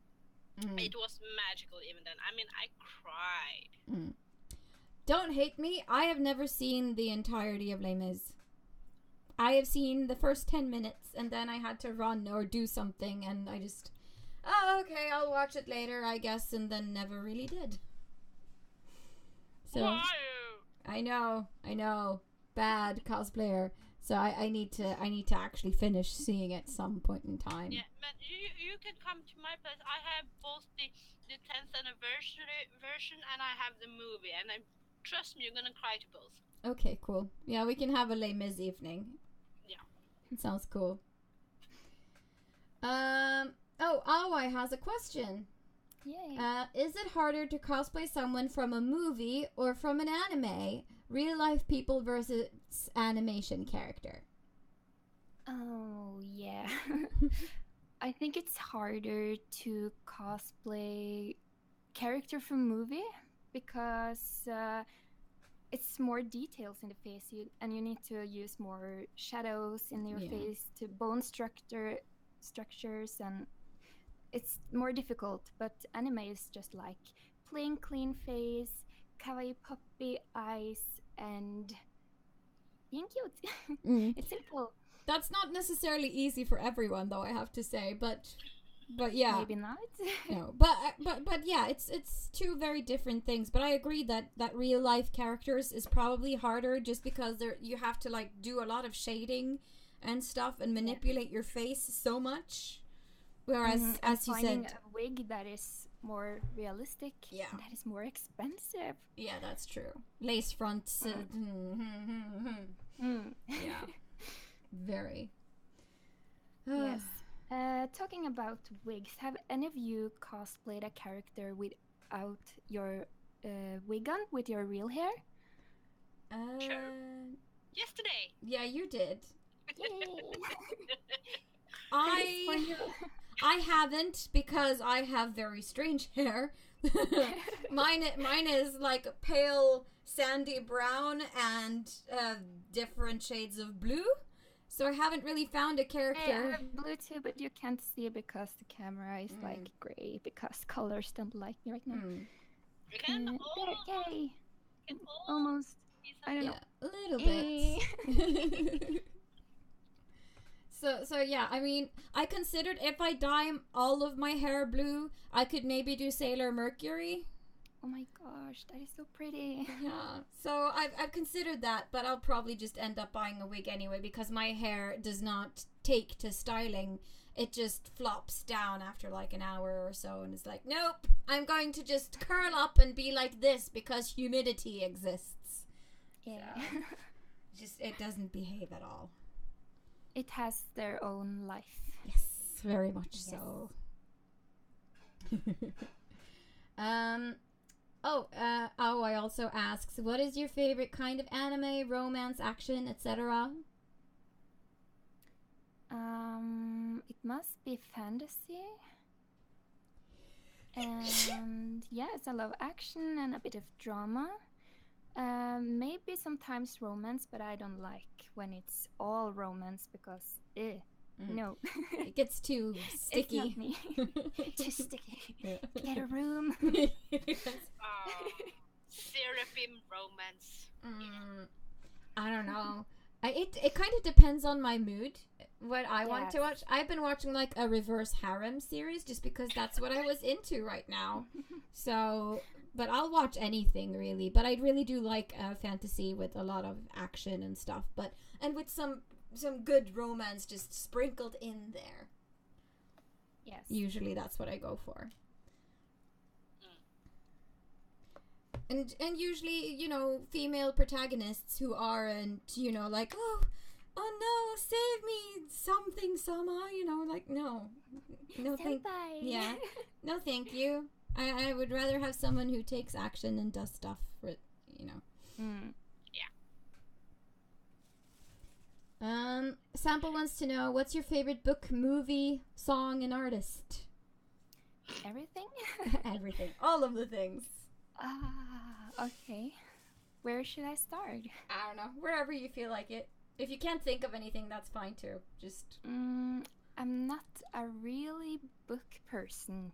it was magical even then. I mean, I cried. Don't hate me. I have never seen the entirety of Les Mis. I have seen the first 10 minutes, and then I had to run or do something, and I just... oh, okay, I'll watch it later, I guess, and then never really did. So I know, bad cosplayer. So I need to actually finish seeing it some point in time. Yeah, but you can come to my place. I have both the 10th anniversary version and I have the movie, and trust me, you're gonna cry to both. Okay, cool. Yeah, we can have a Les Mis evening. Yeah. It sounds cool. Alwai has a question. Yay. Is it harder to cosplay someone from a movie or from an anime? Real life people versus animation character. Oh, yeah. I think it's harder to cosplay character from movie because it's more details in the face, and you need to use more shadows in your face to bone structures, and it's more difficult. But anime is just like plain clean face, kawaii puppy eyes, and being cute. It's simple. That's not necessarily easy for everyone, though, I have to say, but yeah, maybe not. No, but yeah, it's two very different things. But I agree that real life characters is probably harder, just because you have to like do a lot of shading and stuff and manipulate your face so much. Whereas, as you finding said, a wig that is more realistic, that is more expensive. Yeah, that's true. Lace fronts. Yeah. Very. Yes. Talking about wigs, have any of you cosplayed a character without your wig on, with your real hair? Sure. Yesterday. Yeah, you did. Yay. I haven't, because I have very strange hair. Mine is like pale sandy brown and different shades of blue. So I haven't really found a character. Hey, I have blue too, but you can't see it because the camera is like gray, because colors don't like me right now. You can almost. I don't know. A little bit. So yeah, I mean, I considered if I dye all of my hair blue, I could maybe do Sailor Mercury. Oh my gosh, that is so pretty. Yeah, so I've considered that, but I'll probably just end up buying a wig anyway, because my hair does not take to styling. It just flops down after like an hour or so, and it's like, nope, I'm going to just curl up and be like this because humidity exists. Yeah. So, it doesn't behave at all. It has their own life. Yes, very much so. I also asks, what is your favorite kind of anime, romance, action, etc.? It must be fantasy. And yes, I love action and a bit of drama. Maybe sometimes romance, but I don't like when it's all romance, because no. It gets too sticky. It's not me. Too sticky. Yeah. Get a room. Seraphim romance. I don't know. It kind of depends on my mood, what I want to watch. I've been watching like a reverse harem series just because that's what I was into right now. So, but I'll watch anything really. But I really do like fantasy with a lot of action and stuff. And with some good romance just sprinkled in there. Yes. Usually that's what I go for. And usually, female protagonists who aren't, like, oh no, save me, something, Sama, like, no, thank, yeah, no, thank you. I would rather have someone who takes action and does stuff for, Yeah. Sample wants to know, what's your favorite book, movie, song, and artist? Everything? Everything. All of the things. Okay. Where should I start? I don't know. Wherever you feel like it. If you can't think of anything, that's fine too. Just... I'm not a really book person,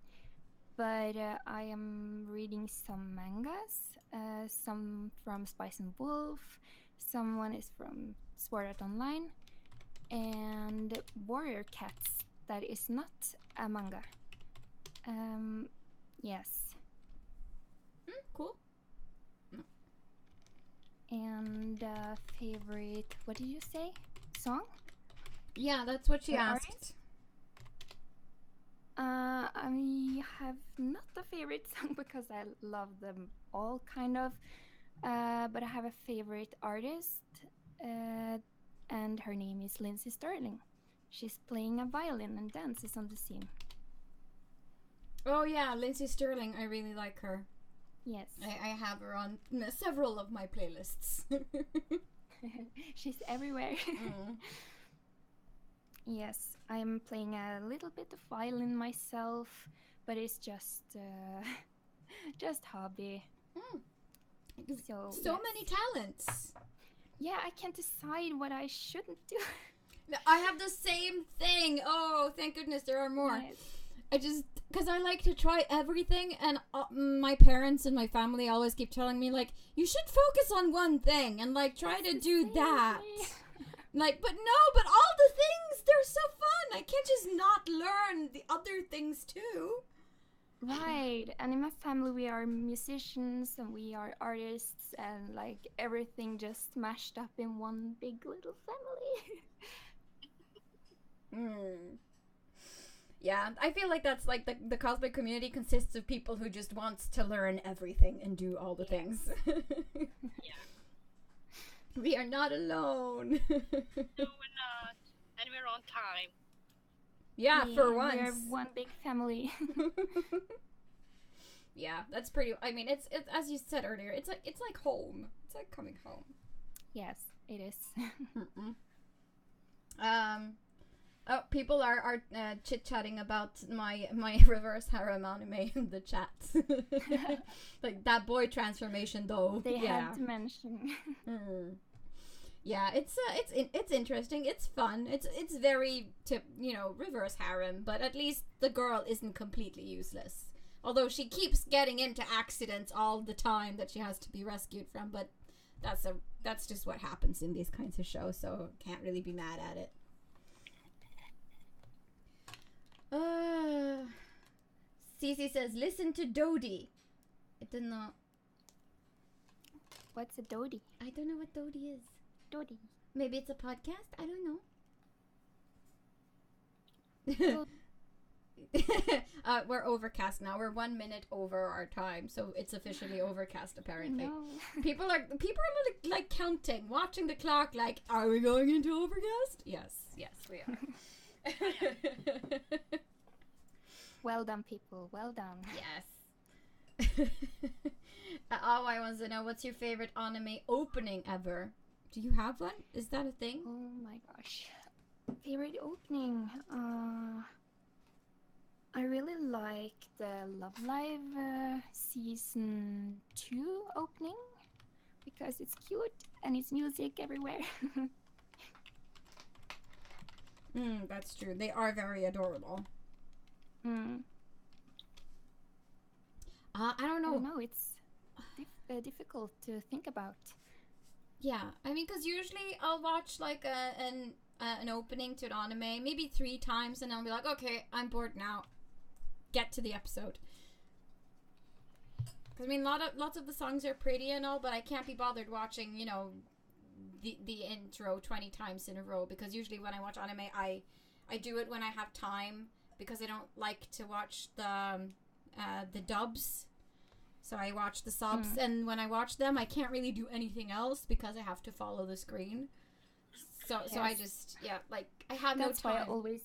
but I am reading some mangas. Some from Spice and Wolf. Someone is from Sword Art Online. And Warrior Cats. That is not a manga. Yes. Cool. And favorite, what did you say? Song? Yeah, that's what she Or asked. artist? I have not a favorite song because I love them all kind of. But I have a favorite artist, and her name is Lindsay Sterling. She's playing a violin and dances on the scene. Oh yeah, Lindsay Sterling. I really like her. Yes. I have her on several of my playlists. She's everywhere. Mm. Yes, I'm playing a little bit of violin myself, but it's just hobby. Mm. So So many talents. Yeah, I can't decide what I shouldn't do. No, I have the same thing. Oh, thank goodness there are more. Yes. I just, because I like to try everything, and my parents and my family always keep telling me, like, you should focus on one thing and, like, try to do that. Like, but no, but all the things, they're so fun. I can't just not learn the other things too. Right, and in my family we are musicians and we are artists and like everything just mashed up in one big little family. Yeah, I feel like that's like the cosplay community consists of people who just wants to learn everything and do all the things. Yeah. We are not alone. No, we're not. And we're on time. Yeah, for We're once. one big family. Yeah, that's pretty. I mean, it's as you said earlier. It's like home. It's like coming home. Yes, it is. Oh, people are chit chatting about my reverse harem anime in the chat. Like that boy transformation, though. They yeah. had to mention. Yeah, it's interesting. It's fun. It's very reverse harem, but at least the girl isn't completely useless. Although she keeps getting into accidents all the time that she has to be rescued from, but that's just what happens in these kinds of shows, so can't really be mad at it. Cece says, listen to Dodie. I don't know. What's a Dodie? I don't know what Dodie is. Dodie. Maybe it's a podcast? I don't know. We're overcast now. We're 1 minute over our time, so it's officially overcast apparently. No. People are like counting, watching the clock like, are we going into overcast? Yes, we are. Well done, people. Well done. Yes. I want to know, what's your favorite anime opening ever? Do you have one? Is that a thing? Oh my gosh. Favorite opening? I really like the Love Live season 2 opening because it's cute and it's music everywhere. That's true. They are very adorable. I don't know. It's difficult to think about. Yeah, I mean, because usually I'll watch like an opening to an anime maybe 3 times, and I'll be like, okay, I'm bored now. Get to the episode. Because I mean, lots of the songs are pretty and all, but I can't be bothered watching, the intro 20 times in a row, because usually when I watch anime, I do it when I have time, because I don't like to watch the dubs. So I watch the subs, and when I watch them, I can't really do anything else because I have to follow the screen. So I just, I have no time. That's why I always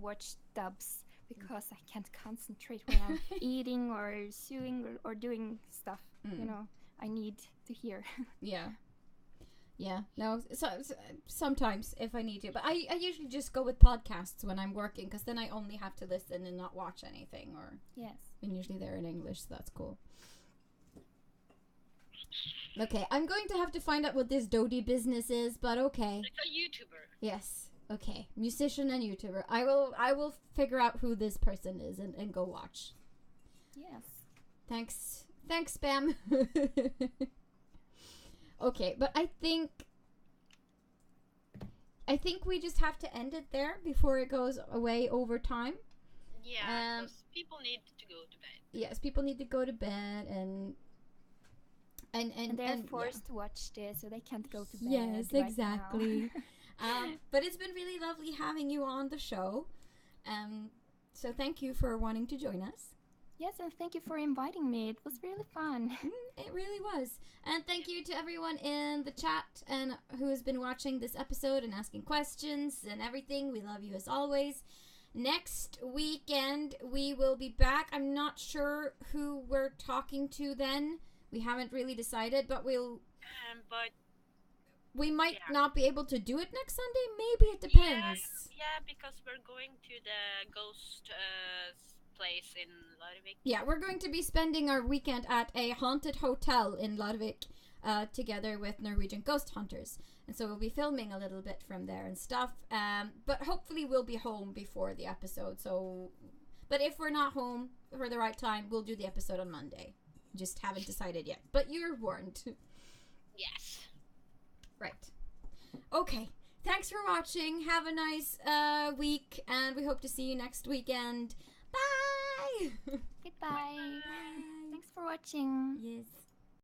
watch dubs, because I can't concentrate when I'm eating or sewing or doing stuff. I need to hear. Yeah. No, so sometimes if I need to. But I usually just go with podcasts when I'm working, because then I only have to listen and not watch anything. Yes. And usually they're in English, so that's cool. Okay, I'm going to have to find out what this Dodie business is, but okay. It's a YouTuber. Yes. Okay. Musician and YouTuber. I will figure out who this person is and go watch. Yes. Thanks, Spam. Okay, but I think we just have to end it there before it goes away over time. Yeah, because people need to go to bed. Yes, people need to go to bed and they're forced to watch this, so they can't go to bed. Yes, right exactly. now. But it's been really lovely having you on the show. So thank you for wanting to join us. Yes, and thank you for inviting me. It was really fun. It really was. And thank you to everyone in the chat and who has been watching this episode and asking questions and everything. We love you as always. Next weekend, we will be back. I'm not sure who we're talking to then. We haven't really decided, but But we might Yeah. not be able to do it next Sunday. Maybe it depends. yeah, because we're going to the ghost place in Larvik. Yeah, we're going to be spending our weekend at a haunted hotel in Larvik together with Norwegian ghost hunters. And so we'll be filming a little bit from there and stuff. But hopefully we'll be home before the episode. But if we're not home for the right time, we'll do the episode on Monday. Just haven't decided yet. But you're warned. Yes. Right. Okay. Thanks for watching. Have a nice week. And we hope to see you next weekend. Bye! Goodbye. Thanks for watching. Yes.